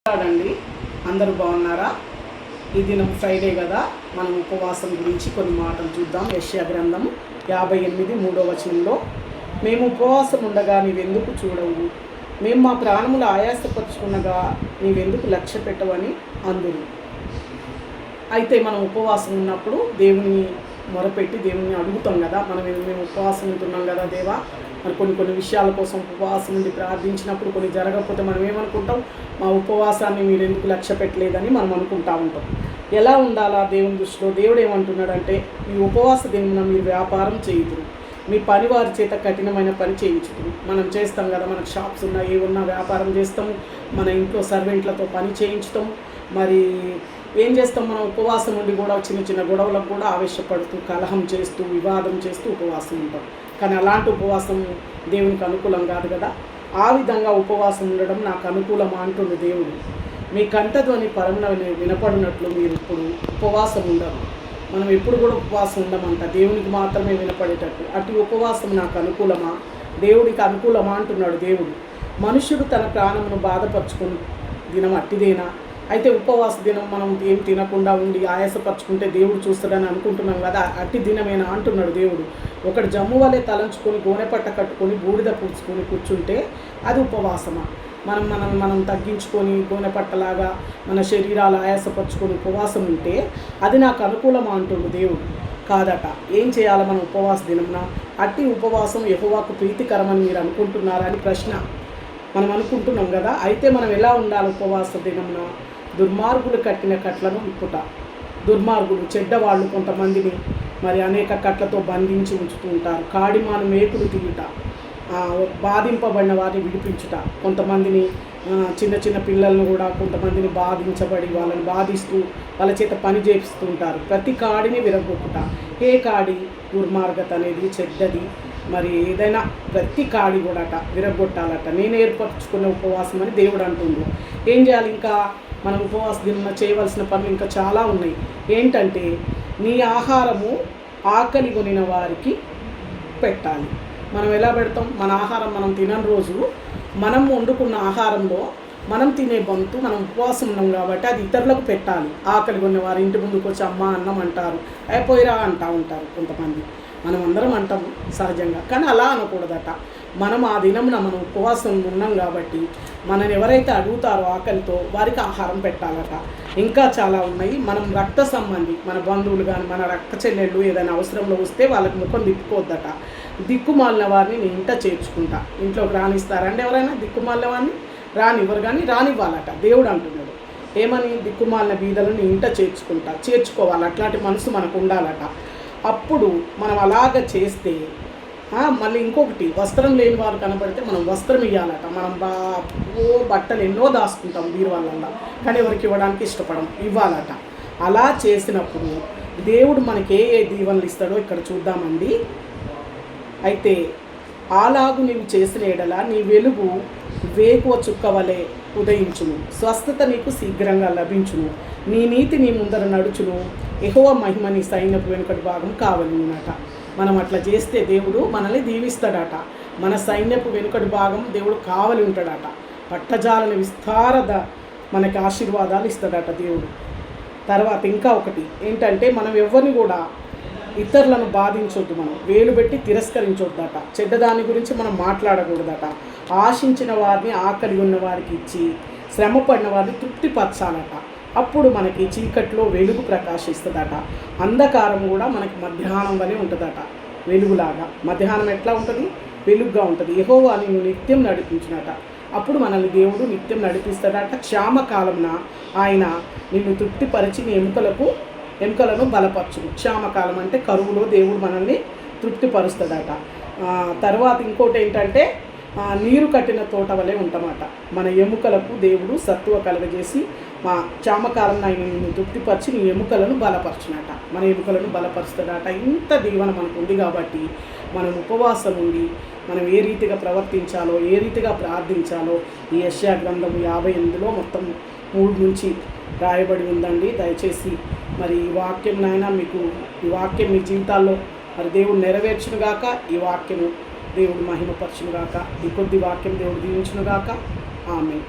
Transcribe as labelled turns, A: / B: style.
A: కాదండి, అందరూ బాగున్నారా? ఈ దినం ఫ్రైడే కదా, మనం ఉపవాసం గురించి కొన్ని మాటలు చూద్దాం. యెషయా గ్రంథం 58:3 మేము ఉపవాసం ఉండగా నీవెందుకు చూడవు, మేము మా ప్రాణములు ఆయాసపరుచుకునగా నీవెందుకు లక్ష్య పెట్టవని అందురు. అయితే మనం ఉపవాసం ఉన్నప్పుడు దేవుని మొరపెట్టి దేవుని అడుగుతాం కదా, మేము ఉపవాసం ఉంటున్నాం కదా దేవా, మరి కొన్ని విషయాల కోసం ఉపవాసం ఉండి ప్రార్థించినప్పుడు కొన్ని జరగకపోతే మనం ఏమనుకుంటాం, మా ఉపవాసాన్ని మీరు ఎందుకు లక్ష్య పెట్టలేదని మనం అనుకుంటా ఉంటాం. ఎలా ఉండాలా దేవుని దృష్టిలో? దేవుడు ఏమంటున్నాడంటే, ఈ ఉపవాస దినమున మీరు వ్యాపారం చేయుదురు, మీ పని వారి చేత కఠినమైన పని చేయించుదురు. మనం చేస్తాం కదా, మనకు షాప్స్ ఉన్నా ఏమున్నా వ్యాపారం చేస్తాము, మన ఇంట్లో సర్వెంట్లతో పని చేయించుతాము. మరి ఏం చేస్తాం, మనం ఉపవాసం ఉండి కూడా చిన్న గొడవలకు కూడా ఆవేశపడుతూ కలహం చేస్తూ వివాదం చేస్తూ ఉపవాసం ఉంటాం. కానీ అలాంటి ఉపవాసం దేవునికి అనుకూలం కాదు కదా. ఆ విధంగా ఉపవాసం ఉండడం నాకు అనుకూలమా అంటుంది దేవుడు. మీ కంఠధ్వని పరమున వినపడినట్లు మీరు ఇప్పుడు ఉపవాసం ఉండరు. మనం ఎప్పుడు కూడా ఉపవాసం ఉండమంట, దేవునికి మాత్రమే వినపడేటట్టు. అటు ఉపవాసం నాకు అనుకూలమా, దేవుడికి అనుకూలమా అంటున్నాడు దేవుడు. మనుషుడు తన ప్రాణమును బాధపరుచుకుని దినం అట్టిదేనా? అయితే ఉపవాస దినం మనం ఏం తినకుండా ఉండి ఆయాసపరుచుకుంటే దేవుడు చూస్తాడని అనుకుంటున్నాం కదా, అట్టి దినమేనా అంటున్నాడు దేవుడు. ఒకటి జమ్ము వలె తలంచుకొని గోనెపట్ట కట్టుకొని బూడిద పూడ్చుకొని కూర్చుంటే అది ఉపవాసమా? మనం తగ్గించుకొని గోనెపట్టలాగా మన శరీరాలు ఆయాసపరుచుకొని ఉపవాసం ఉంటే అది నాకు అనుకూలమా అంటుండు దేవుడు. కాదట. ఏం చేయాలి మనం ఉపవాస దినమున? అట్టి ఉపవాసం యెహోవాకు ప్రీతికరమని మీరు అనుకుంటున్నారా అని ప్రశ్న. మనం అనుకుంటున్నాం కదా. అయితే మనం ఎలా ఉండాలి ఉపవాస దినమున? దుర్మార్గులు కట్టిన కట్లను విప్పుట. దుర్మార్గులు చెడ్డవాళ్ళు కొంతమందిని మరి అనేక కట్లతో బంధించి ఉంచుతూ ఉంటారు. కాడిమాను మేకులు తీయుట, బాధింపబడిన వారిని విడిపించుట. కొంతమందిని చిన్న పిల్లలను కూడా కొంతమందిని బాధించబడి వాళ్ళని బాధిస్తూ వాళ్ళ చేత పని చేపిస్తూ ఉంటారు. ప్రతి కాడిని విరగొట్టుట. ఏ కాడి? దుర్మార్గత అనేది చెడ్డది. మరి ఏదైనా ప్రతి కాడి కూడా విరగొట్టాలట. నేను ఏర్పరచుకున్న ఉపవాసం అని దేవుడు అంటుండు. ఏం చేయాలి? ఇంకా మనం ఉపవాస దిన చేయవలసిన పనులు ఇంకా చాలా ఉన్నాయి. ఏంటంటే, నీ ఆహారము ఆకలి కొనిన వారికి పెట్టాలి. మనం ఎలా పెడతాం? మన ఆహారం మనం తినని రోజు మనం వండుకున్న ఆహారంలో మనం తినే బంతు మనం ఉపవాసం ఉన్నాం కాబట్టి అది ఇతరులకు పెట్టాలి. ఆకలి కొన్న వారు ఇంటి ముందుకు వచ్చి అమ్మ అన్నం అంటారు, అయిపోయిరా అంటూ ఉంటారు కొంతమంది. మనం అందరం అంటాము సహజంగా, కానీ అలా అనకూడదట. మనం ఆ దినమున మనం ఉపవాసం ఉన్నాం కాబట్టి మనని ఎవరైతే అడుగుతారో ఆకలితో వారికి ఆహారం పెట్టాలట. ఇంకా చాలా ఉన్నాయి. మనం రక్త సంబంధి మన బంధువులు కానీ మన రక్త చెల్లెళ్ళు ఏదైనా అవసరంలో వస్తే వాళ్ళకి ముఖం తిప్పుకోవద్దట. దిక్కుమాలిన వారిని నేను ఇంట చేర్చుకుంటా. ఇంట్లోకి రానిస్తారండి ఎవరైనా? దిక్కుమాలిన వారిని రానివ్వరు, కానీ రానివ్వాలట. దేవుడు అంటున్నాడు ఏమని? దిక్కుమాలిన బీదలను ఇంట చేర్చుకోవాలి. అట్లాంటి మనసు మనకు ఉండాలట. అప్పుడు మనం అలాగ చేస్తే మళ్ళీ ఇంకొకటి, వస్త్రం లేని వారు కనబడితే మనం వస్త్రం ఇవ్వాలట. మనం బట్టలు ఎన్నో దాచుకుంటాం బీరువాళ్ళల్లో, కానీ ఎవరికి ఇవ్వడానికి ఇష్టపడం, ఇవ్వాలట. అలా చేసినప్పుడు దేవుడు మనకి ఏ దీవెనలు ఇస్తాడో ఇక్కడ చూద్దామండి. అయితే అలాగు నీవు చేసిన ఎడల నీ వెలుగు వేకువ చుక్క వలె ఉదయించును, స్వస్థత నీకు శీఘ్రంగా లభించును, నీ నీతి నీ ముందర నడుచును, యెహోవా మహిమ నీ సైన్యపు వెనుకటి భాగం కావాలన్నమాట. మనం అట్లా చేస్తే దేవుడు మనల్ని దీవిస్తాడట. మన సైన్యపు వెనుకటి భాగం దేవుడు కావలి ఉంటాడట. పట్టజాలని విస్తారద మనకి ఆశీర్వాదాలు ఇస్తాడట దేవుడు. తర్వాత ఇంకా ఒకటి ఏంటంటే, మనం ఎవరిని కూడా ఇతరులను బాధించొద్దు, మనం వేలు పెట్టి తిరస్కరించొద్దట. చెడ్డదాని గురించి మనం మాట్లాడకూడదట. ఆశించిన వారిని ఆకలి ఉన్న వారికి ఇచ్చి శ్రమ పడిన వారిని తృప్తిపరచాలట. అప్పుడు మనకి చీకట్లో వెలుగు ప్రకాశిస్తుందట. అంధకారం కూడా మనకి మధ్యాహ్నం వలె ఉంటుందట, వెలుగులాగా. మధ్యాహ్నం ఎట్లా ఉంటుంది? వెలుగుగా ఉంటుంది. యెహోవా నిన్ను నిత్యం నడిపించునట. అప్పుడు మనల్ని దేవుడు నిత్యం నడిపిస్తాడట. క్షామకాలంన ఆయన నిన్ను తృప్తిపరిచి నీ ఎముకలను బలపరచును. క్షామకాలం అంటే కరువులో దేవుడు మనల్ని తృప్తిపరుస్తాడట. తర్వాత ఇంకోటి ఏంటంటే, నీరు కట్టిన తోట వలె ఉంటామట. మన ఎముకలకు దేవుడు సత్తువ కలగజేసి మా క్షామకాలం ఆయన నిన్ను తృప్తిపరిచి నీ ఎముకలను బలపరచునట. మన ఎముకలను బలపరుస్తాడట. ఇంత దీవెన మనకు ఉంది కాబట్టి మనం ఉపవాసం ఉండి మనం ఏ రీతిగా ప్రవర్తించాలో, ఏ రీతిగా ప్రార్థించాలో ఈ యెషయా గ్రంథం 58 మొత్తం 3 నుంచి రాయబడి ఉందండి. దయచేసి మరి ఈ వాక్యం మీకు ఈ వాక్యం మీ జీవితాల్లో మరి దేవుడు నెరవేర్చునుగాక. ఈ వాక్యము దేవుడు మహిమపరచునుగాక. ఈ కొద్ది వాక్యం దేవుడు దీవించునుగాక. ఆమేన్.